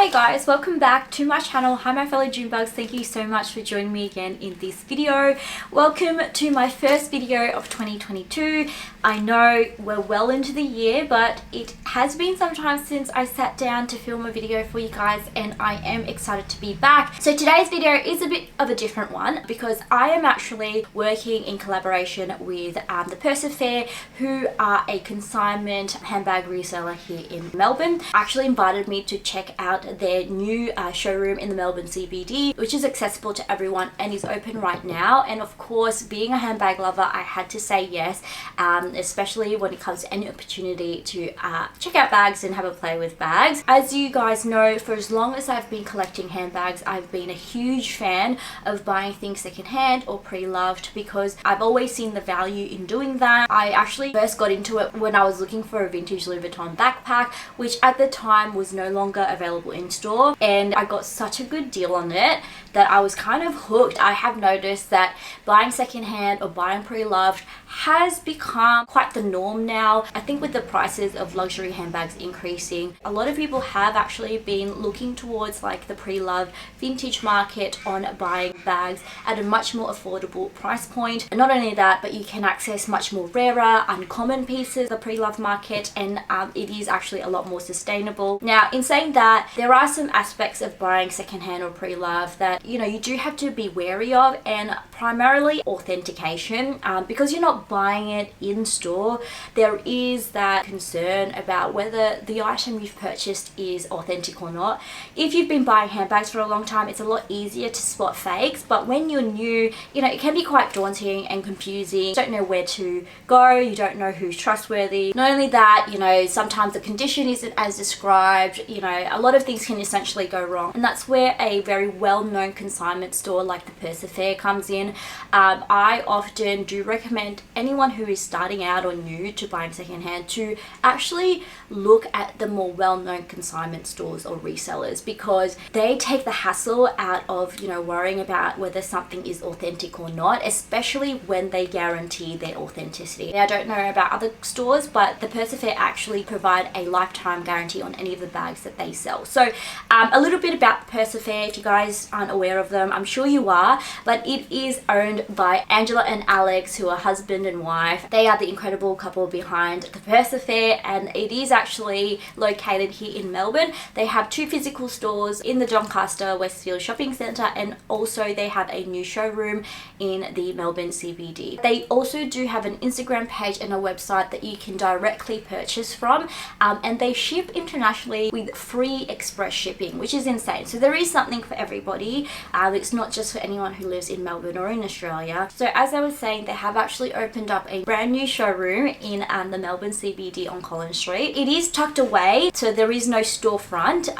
Hi guys, welcome back to my channel. Hi my fellow June bugs, thank you so much for joining me again in this video. Welcome to my first video of 2022. I know we're well into the year, but it has been some time since I sat down to film a video for you guys, and I am excited to be back. So today's video is a bit of a different one because I am actually working in collaboration with the Persefair, who are a consignment handbag reseller here in Melbourne. Actually invited me to check out their new showroom in the Melbourne CBD, which is accessible to everyone and is open right now. And of course, being a handbag lover, I had to say yes, especially when it comes to any opportunity to check out bags and have a play with bags. As you guys know, for as long as I've been collecting handbags, I've been a huge fan of buying things secondhand or pre-loved because I've always seen the value in doing that. I actually first got into it when I was looking for a vintage Louis Vuitton backpack, which at the time was no longer available in store, and I got such a good deal on it that I was kind of hooked. I have noticed that buying secondhand or buying pre-loved has become quite the norm now. I think with the prices of luxury handbags increasing, a lot of people have actually been looking towards like the pre-loved vintage market on buying bags at a much more affordable price point. And not only that, but you can access much more rarer, uncommon pieces, the pre-loved market, and it is actually a lot more sustainable. Now, in saying that, there are some aspects of buying secondhand or pre-loved that, you know, you do have to be wary of, and primarily authentication. Because you're not buying it in store, there is that concern about whether the item you've purchased is authentic or not. If you've been buying handbags for a long time, it's a lot easier to spot fakes, but when you're new, you know, it can be quite daunting and confusing. You don't know where to go, you don't know who's trustworthy. Not only that, you know, sometimes the condition isn't as described, you know, a lot of things can essentially go wrong, and that's where a very well-known consignment store like the Persefair comes in. I often do recommend anyone who is starting out or new to buying secondhand to actually look at the more well-known consignment stores or resellers, because they take the hassle out of, you know, worrying about whether something is authentic or not, especially when they guarantee their authenticity. Now, I don't know about other stores, but the Persefair actually provide a lifetime guarantee on any of the bags that they sell. So a little bit about Persefair, if you guys aren't aware of them, I'm sure you are, but it is owned by Angela and Alex, who are husband and wife. They are the incredible couple behind the Persefair, and it is actually located here in Melbourne. They have two physical stores in the Doncaster Westfield shopping centre, and also they have a new showroom in the Melbourne CBD. They also do have an Instagram page and a website that you can directly purchase from, and they ship internationally with free express shipping, which is insane. So there is something for everybody. It's not just for anyone who lives in Melbourne or in Australia. So as I was saying, they have actually opened up a brand new showroom in the Melbourne CBD on Collins Street. It is tucked away, so there is no storefront,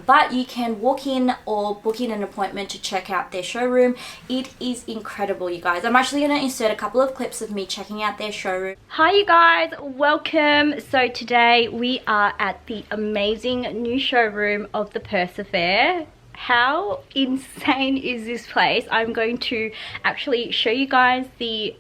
but you can walk in or book in an appointment to check out their showroom. It is incredible, you guys. I'm actually going to insert a couple of clips of me checking out their showroom. Hi you guys, welcome. So today we are at the amazing new showroom of the Persefair. How insane is this place? I'm going to actually show you guys the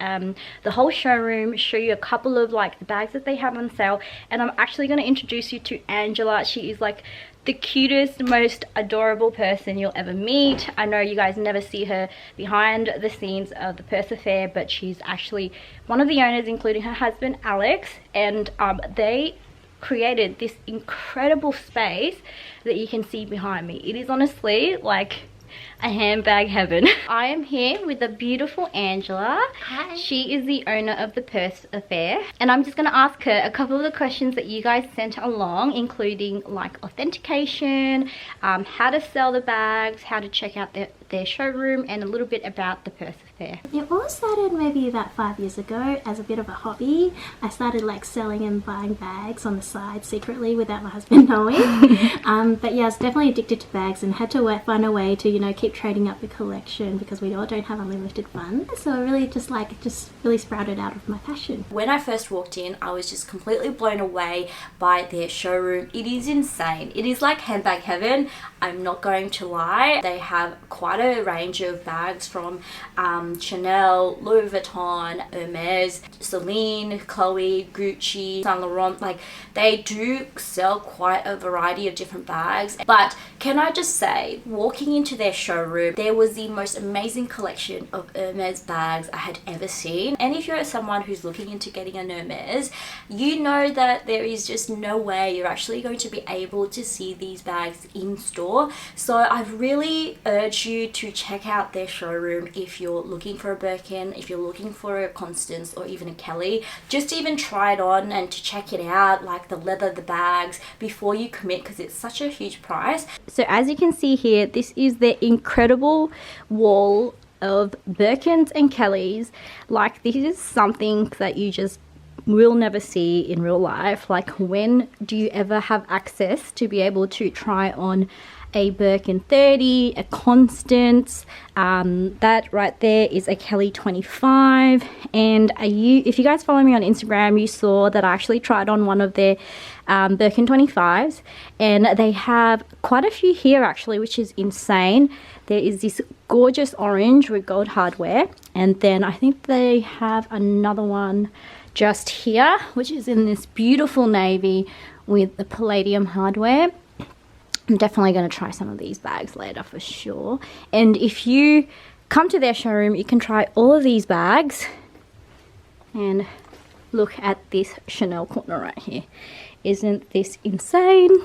whole showroom, show you a couple of like the bags that they have on sale, and I'm actually going to introduce you to Angela. She is like the cutest, most adorable person you'll ever meet. I know you guys never see her behind the scenes of the Persefair, but she's actually one of the owners, including her husband Alex, and they created this incredible space that you can see behind me. It is honestly like a handbag heaven. I am here with the beautiful Angela. Hi. She is the owner of the Persefair, and I'm just going to ask her a couple of the questions that you guys sent along, including like authentication, how to sell the bags, how to check out their showroom, and a little bit about the Persefair. It all started maybe about 5 years ago as a bit of a hobby. I started like selling and buying bags on the side secretly without my husband knowing. But yeah, I was definitely addicted to bags and had to find a way to, you know, keep trading up the collection because we all don't have unlimited funds. So it really just really sprouted out of my passion. When I first walked in, I was just completely blown away by their showroom. It is insane. It is like handbag heaven. I'm not going to lie. They have quite a range of bags from Chanel, Louis Vuitton, Hermes, Celine, Chloe, Gucci, Saint Laurent. Like, they do sell quite a variety of different bags. But can I just say, walking into their showroom, there was the most amazing collection of Hermes bags I had ever seen. And if you're someone who's looking into getting an Hermes, you know that there is just no way you're actually going to be able to see these bags in store. So I've really urged you to check out their showroom if you're looking for a Birkin, if you're looking for a Constance or even a Kelly. Just even try it on and to check it out, like the leather, the bags, before you commit, because it's such a huge price. So as you can see here, this is their incredible wall of Birkins and Kellys. Like, this is something that you just will never see in real life. Like, when do you ever have access to be able to try on a Birkin 30, a Constance? That right there is a Kelly 25. And if you guys follow me on Instagram, you saw that I actually tried on one of their Birkin 25s, and they have quite a few here actually, which is insane. There is this gorgeous orange with gold hardware, and then I think they have another one just here, which is in this beautiful navy with the palladium hardware. I'm definitely going to try some of these bags later for sure. And if you come to their showroom, you can try all of these bags. And look at this Chanel corner right here. Isn't this insane?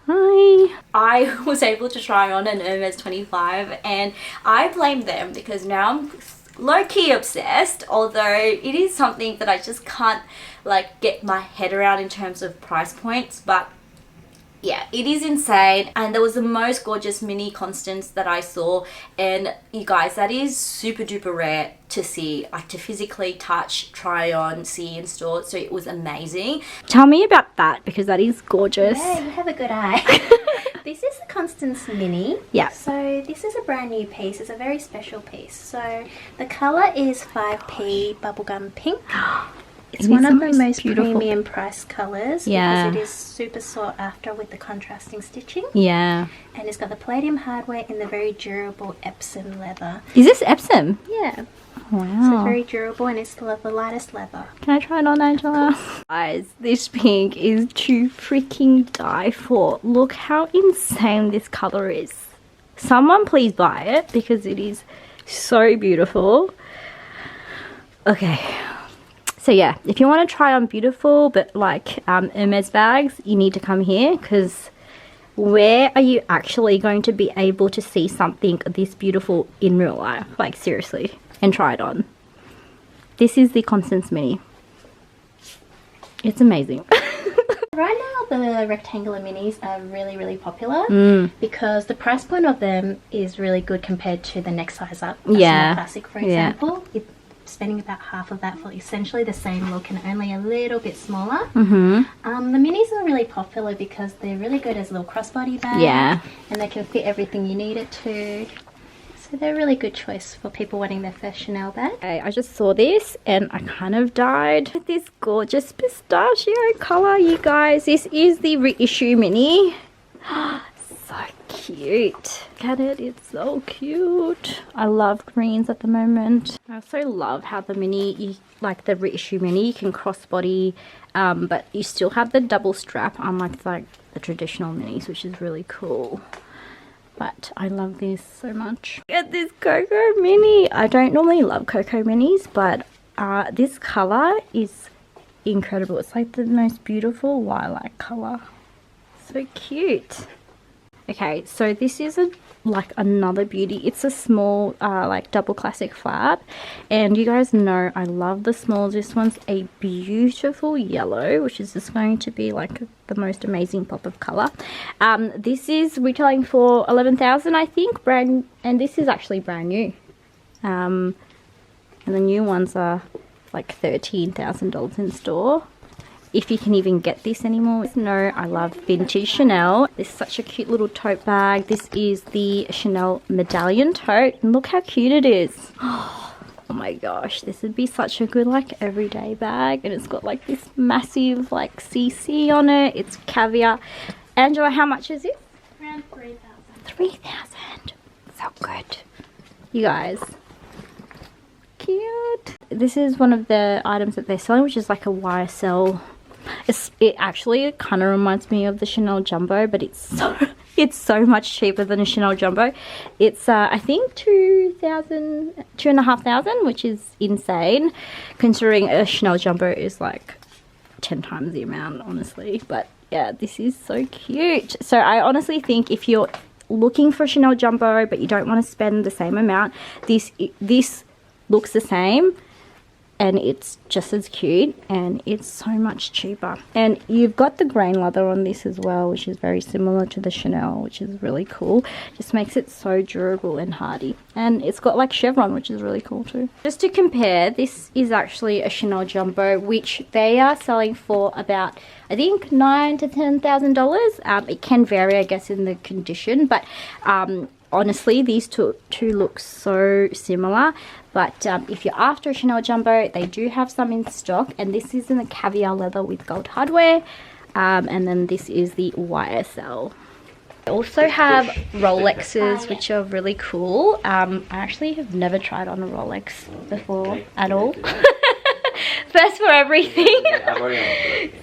Hi. I was able to try on an Hermes 25, and I blame them because now I'm low-key obsessed, although it is something that I just can't like get my head around in terms of price points. But yeah, it is insane. And there was the most gorgeous mini Constance that I saw, and you guys, that is super duper rare to see, like to physically touch, try on, see in store. So it was amazing. Tell me about that, because that is gorgeous. Yeah, you have a good eye. This is the Constance Mini. Yeah. So this is a brand new piece. It's a very special piece. So the colour is 5P bubblegum pink. It's one of the most premium price colours, because it is super sought after with the contrasting stitching. Yeah. And it's got the palladium hardware in the very durable Epsom leather. Is this Epsom? Yeah. Wow. So very durable, and it's the lightest leather. Can I try it on, Angela? Guys, this pink is to freaking die for. Look how insane this colour is. Someone please buy it, because it is so beautiful. Okay. So yeah, if you want to try on beautiful but like Hermes bags, you need to come here, because where are you actually going to be able to see something this beautiful in real life? Like, seriously, and try it on. This is the Constance Mini. It's amazing. Right now the rectangular minis are really, really popular because the price point of them is really good compared to the next size up. Yeah. Classic, for example. You're spending about half of that for essentially the same look and only a little bit smaller. The minis are really popular because they're really good as little crossbody bags. Yeah. And they can fit everything you need it to. So they're a really good choice for people wanting their first Chanel bag. Okay, I just saw this and I kind of died. This gorgeous pistachio colour, you guys. This is the reissue mini. So cute. Look at it, it's so cute. I love greens at the moment. I also love how the mini, like the reissue mini, you can crossbody, but you still have the double strap, unlike like the traditional minis, which is really cool. But I love this so much. Look at this Coco Mini. I don't normally love Coco Minis, but this colour is incredible. It's like the most beautiful lilac colour. So cute. Okay, so this is like another beauty. It's a small like double classic flap, and you guys know I love the smalls. This one's a beautiful yellow, which is just going to be like the most amazing pop of color. This is retailing for 11,000, I think, and this is actually brand new. And the new ones are like $13,000 in store, if you can even get this anymore. No, I love vintage Chanel. This is such a cute little tote bag. This is the Chanel medallion tote, and look how cute it is. Oh my gosh, this would be such a good like everyday bag, and it's got like this massive like CC on it. It's caviar. Angela, how much is it? Around 3,000. 3,000. So good. You guys, cute. This is one of the items that they're selling, which is like a YSL. It actually kind of reminds me of the Chanel Jumbo, but it's so much cheaper than a Chanel Jumbo. It's I think $2,500, which is insane considering a Chanel Jumbo is like 10 times the amount, honestly. But yeah, this is so cute. So I honestly think if you're looking for a Chanel Jumbo but you don't want to spend the same amount, this looks the same and it's just as cute and it's so much cheaper. And you've got the grain leather on this as well, which is very similar to the Chanel, which is really cool. Just makes it so durable and hardy. And it's got like chevron, which is really cool too. Just to compare, this is actually a Chanel Jumbo, which they are selling for about, I think, $9,000 to $10,000. It can vary, I guess, in the condition, but honestly, these two look so similar. But if you're after a Chanel Jumbo, they do have some in stock. And this is in the caviar leather with gold hardware. And then this is the YSL. I also have Rolexes, which are really cool. I actually have never tried on a Rolex before at all. First for everything.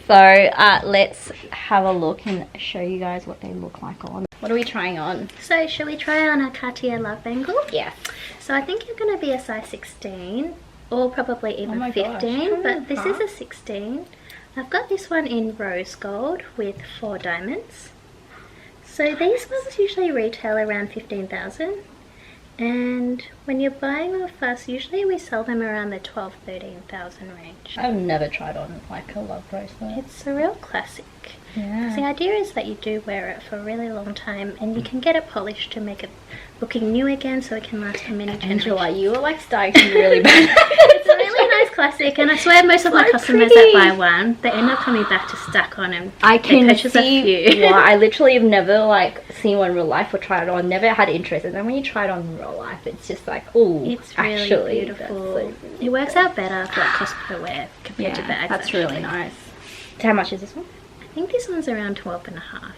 So let's have a look and show you guys what they look like on. What are we trying on? So shall we try on a Katia Love Bangle? Yeah. So I think you're going to be a size 16 or probably even 15, but this is a 16. I've got this one in rose gold with 4 diamonds. So these ones usually retail around 15,000. And when you're buying them off us, usually we sell them around the 12,000-13,000 range. I've never tried on like a love bracelet. It's a real classic. Yeah. The idea is that you do wear it for a really long time and you can get it polished to make it looking new again so it can last for many generations. Angela, you were like starting to really bad. It's a really nice classic, and I swear most of my customers that buy one, they end up coming back to stack on them. I can purchase see a few. why. I literally have never like seen one in real life or tried it on. Never had interest, and then when you try it on in real life, it's just like, oh, it's really actually beautiful. So it works out better for like cost per wear compared to bags. That's actually really nice. So how much is this one? I think this one's around 12.5.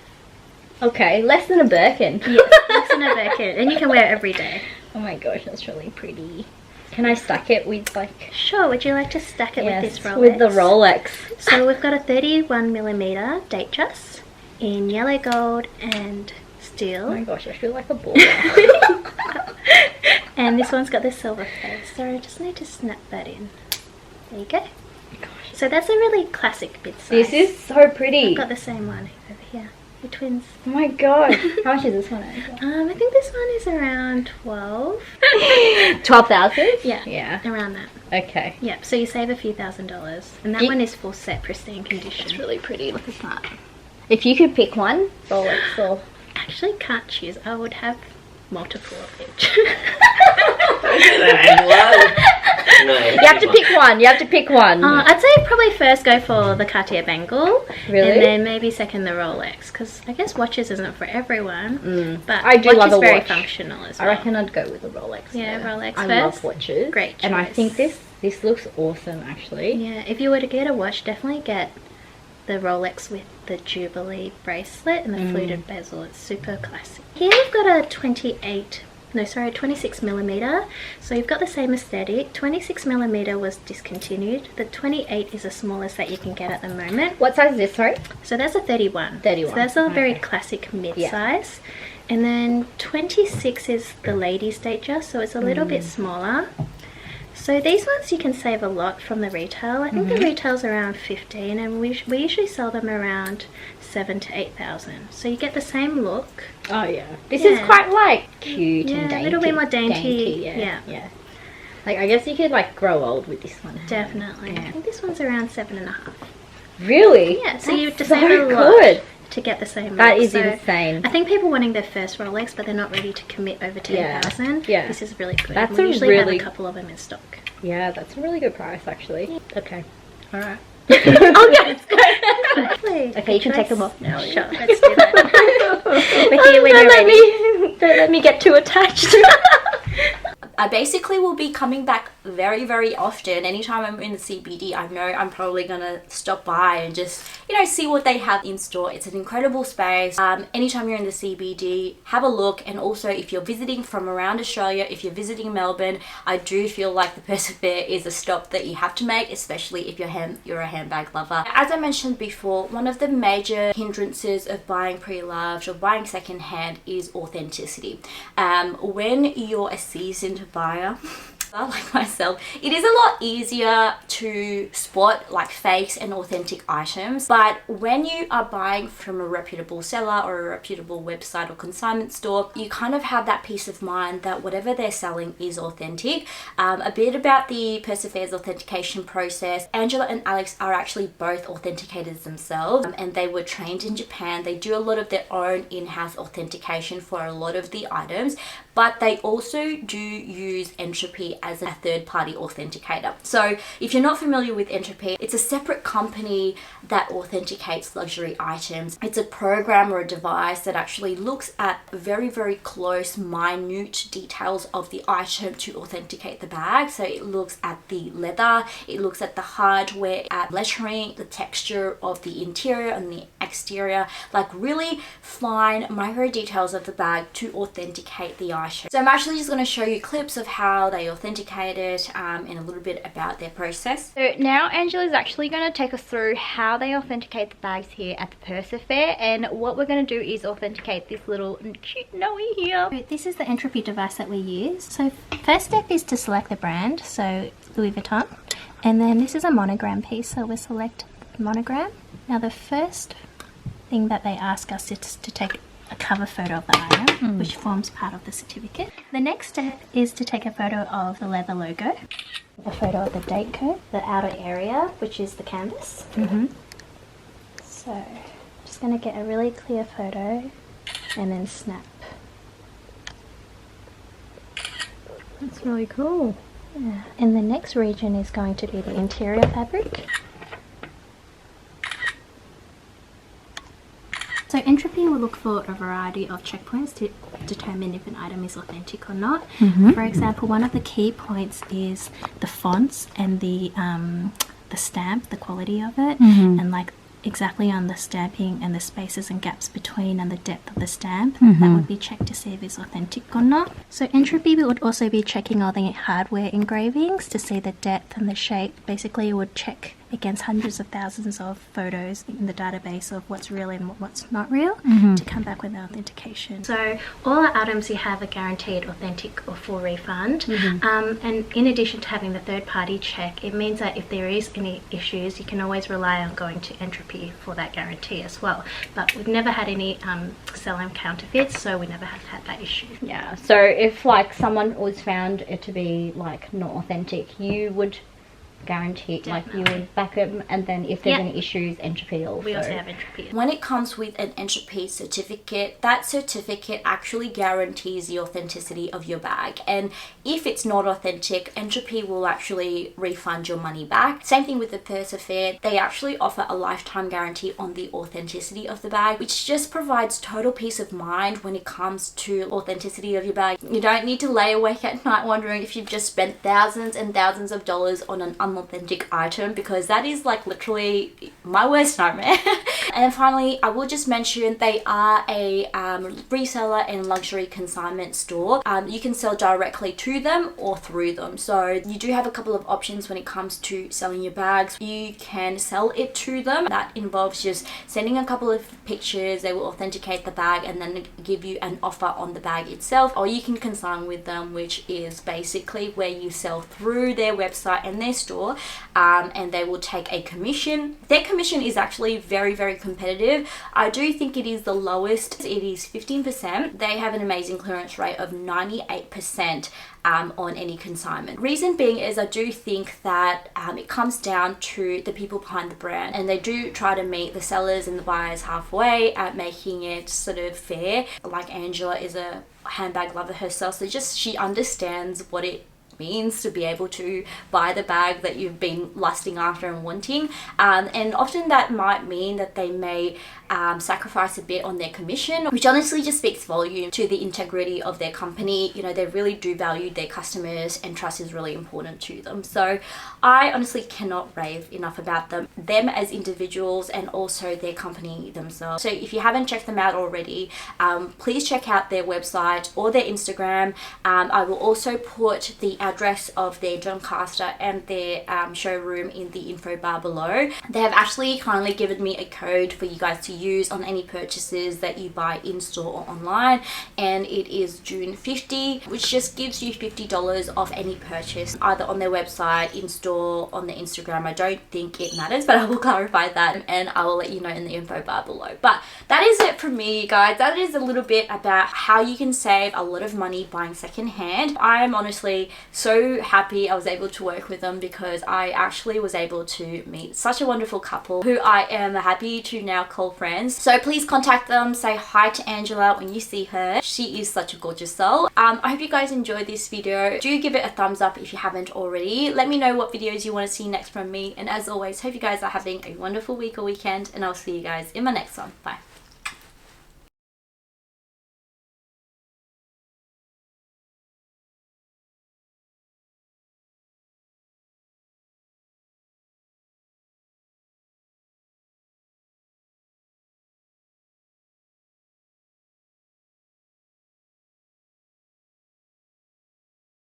Okay, less than a Birkin. Yes, less than a Birkin, and you can wear it every day. Oh my gosh, that's really pretty. Can I stack it with like... Sure, would you like to stack it with this Rolex? With the Rolex. So we've got a 31mm Datejust in yellow gold and steel. Oh my gosh, I feel like a baller. And this one's got the silver face, so I just need to snap that in. There you go. So that's a really classic bid size. This is so pretty. I've got the same one over here. The twins. Oh my god. How much is this one? I think this one is around 12. 12,000? Yeah. Yeah. Around that. Okay. Yeah, so you save a few $1,000s. And that one is full set, pristine condition. It's really pretty. Look at that. If you could pick one, Rolex or... Actually can't choose. I would have multiple of each. You have to pick one. You have to pick one. I'd say probably first go for the Katia Bangle. Really? And then maybe second the Rolex. Because I guess watches isn't for everyone. But I do love a very watch. functional as well. I reckon I'd go with a Rolex. Yeah, there. Rolex I first. love watches. Great choice. And I think this looks awesome actually. Yeah, if you were to get a watch, definitely get the Rolex with the Jubilee bracelet and the fluted bezel. It's super classic. Here we've got a 26mm. So you've got the same aesthetic. 26mm was discontinued. The 28 is the smallest that you can get at the moment. What size is this, sorry? So that's a 31. 31. So that's a very classic mid-size. And then 26 is the ladies' Datejust, so it's a little bit smaller. So these ones you can save a lot from the retail. I think the retail's around 15, and we usually sell them around 7,000 to 8,000. So you get the same look. Oh yeah. This is quite like cute and dainty. A little bit more dainty. Yeah. Like I guess you could like grow old with this one. Definitely. Yeah. I think this one's around 7.5. Really? Yeah. So you have to so save a lot good. to get the same look. That is insane. I think people wanting their first Rolex, but they're not ready to commit over 10,000. Yeah. This is really good. That's we usually have really a couple of them in stock. Yeah, that's a really good price actually. Okay. All right. Oh yeah, it's good. Okay, you can take them off now. Sure, let's do that. We're here when you're ready. Don't let me get too attached. I basically will be coming back very, very often. Anytime I'm in the CBD, I know I'm probably gonna stop by and just, you know, see what they have in store. It's an incredible space. Anytime you're in the CBD, have a look. And also, if you're visiting from around Australia, if you're visiting Melbourne, I do feel like the Persevere is a stop that you have to make, especially if you're a handbag lover. As I mentioned before, one of the major hindrances of buying pre-loved or buying secondhand is authenticity. When you're a seasoned buyer, like myself, it is a lot easier to spot like fakes and authentic items, but when you are buying from a reputable seller or a reputable website or consignment store, you kind of have that peace of mind that whatever they're selling is authentic. A bit about the Persevere's authentication process: Angela and Alex are actually both authenticators themselves, and they were trained in Japan. They do a lot of their own in-house authentication for a lot of the items, but they also do use Entropy as a third-party authenticator. So if you're not familiar with Entropy, it's a separate company that authenticates luxury items. It's a program or a device that actually looks at very, very close, minute details of the item to authenticate the bag. So it looks at the leather, it looks at the hardware, at lettering, the texture of the interior and the exterior, like really fine micro details of the bag to authenticate the item. So I'm actually just going to show you clips of how they authenticate it and a little bit about their process. So now Angela's actually going to take us through how they authenticate the bags here at the Persevere, and what we're going to do is authenticate this little cute Noe here. So this is the Entropy device that we use. So first step is to select the brand, so Louis Vuitton, and then this is a monogram piece, so we'll select monogram. Now the first thing that they ask us is to take a cover photo of the item, which forms part of the certificate. The next step is to take a photo of the leather logo, a photo of the date code, the outer area, which is the canvas. So just going to get a really clear photo and then snap. That's really cool. Yeah. And the next region is going to be the interior fabric. So Entropy will look for a variety of checkpoints to determine if an item is authentic or not. For example, one of the key points is the fonts and the stamp, the quality of it, and like exactly on the stamping and the spaces and gaps between and the depth of the stamp. That would be checked to see if it's authentic or not. So Entropy would also be checking all the hardware engravings to see the depth and the shape. Basically, it would check against hundreds of thousands of photos in the database of what's real and what's not real to come back with an authentication. So all our items you have a guaranteed authentic or full refund, and in addition to having the third party check, it means that if there is any issues, you can always rely on going to Entropy for that guarantee as well. But we've never had any selling counterfeits, so we never have had that issue. Yeah, so if like someone was found it to be like not authentic, you would guarantee, like you would back them, and then if there's any issues, Entropy also. We also have Entropy. When it comes with an Entropy certificate, that certificate actually guarantees the authenticity of your bag, and if it's not authentic, Entropy will actually refund your money back. Same thing with the Persevere. They actually offer a lifetime guarantee on the authenticity of the bag, which just provides total peace of mind when it comes to authenticity of your bag. You don't need to lay awake at night wondering if you've just spent thousands and thousands of dollars on an unauthentic item, because that is like literally my worst nightmare. And finally, I will just mention they are a reseller and luxury consignment store. You can sell directly to them or through them, so you do have a couple of options when it comes to selling your bags. You can sell it to them. That involves just sending a couple of pictures. They will authenticate the bag and then give you an offer on the bag itself, or you can consign with them, which is basically where you sell through their website and their store, and they will take a commission. Their commission is actually very, very competitive. I do think it is the lowest. It is 15%. They have an amazing clearance rate of 98% on any consignment. Reason being is I do think that it comes down to the people behind the brand, and they do try to meet the sellers and the buyers halfway at making it sort of fair. Like Angela is a handbag lover herself, so just she understands what it means to be able to buy the bag that you've been lusting after and wanting. And often that might mean that they may sacrifice a bit on their commission, which honestly just speaks volume to the integrity of their company. You know, they really do value their customers, and trust is really important to them. So I honestly cannot rave enough about them as individuals, and also their company themselves. So if you haven't checked them out already, please check out their website or their Instagram. I will also put the address of their Doncaster and their showroom in the info bar below. They have actually kindly given me a code for you guys to use on any purchases that you buy in store or online, and it is June 50, which just gives you $50 off any purchase, either on their website, in store, on their Instagram. I don't think it matters, but I will clarify that and I will let you know in the info bar below. But that is it from me, you guys. That is a little bit about how you can save a lot of money buying secondhand. I'm honestly so happy I was able to work with them, because I actually was able to meet such a wonderful couple who I am happy to now call friends. So please contact them, say hi to Angela when you see her. She is such a gorgeous soul. I hope you guys enjoyed this video. Do give it a thumbs up if you haven't already. Let me know what videos you want to see next from me, and as always, hope you guys are having a wonderful week or weekend, and I'll see you guys in my next one. Bye.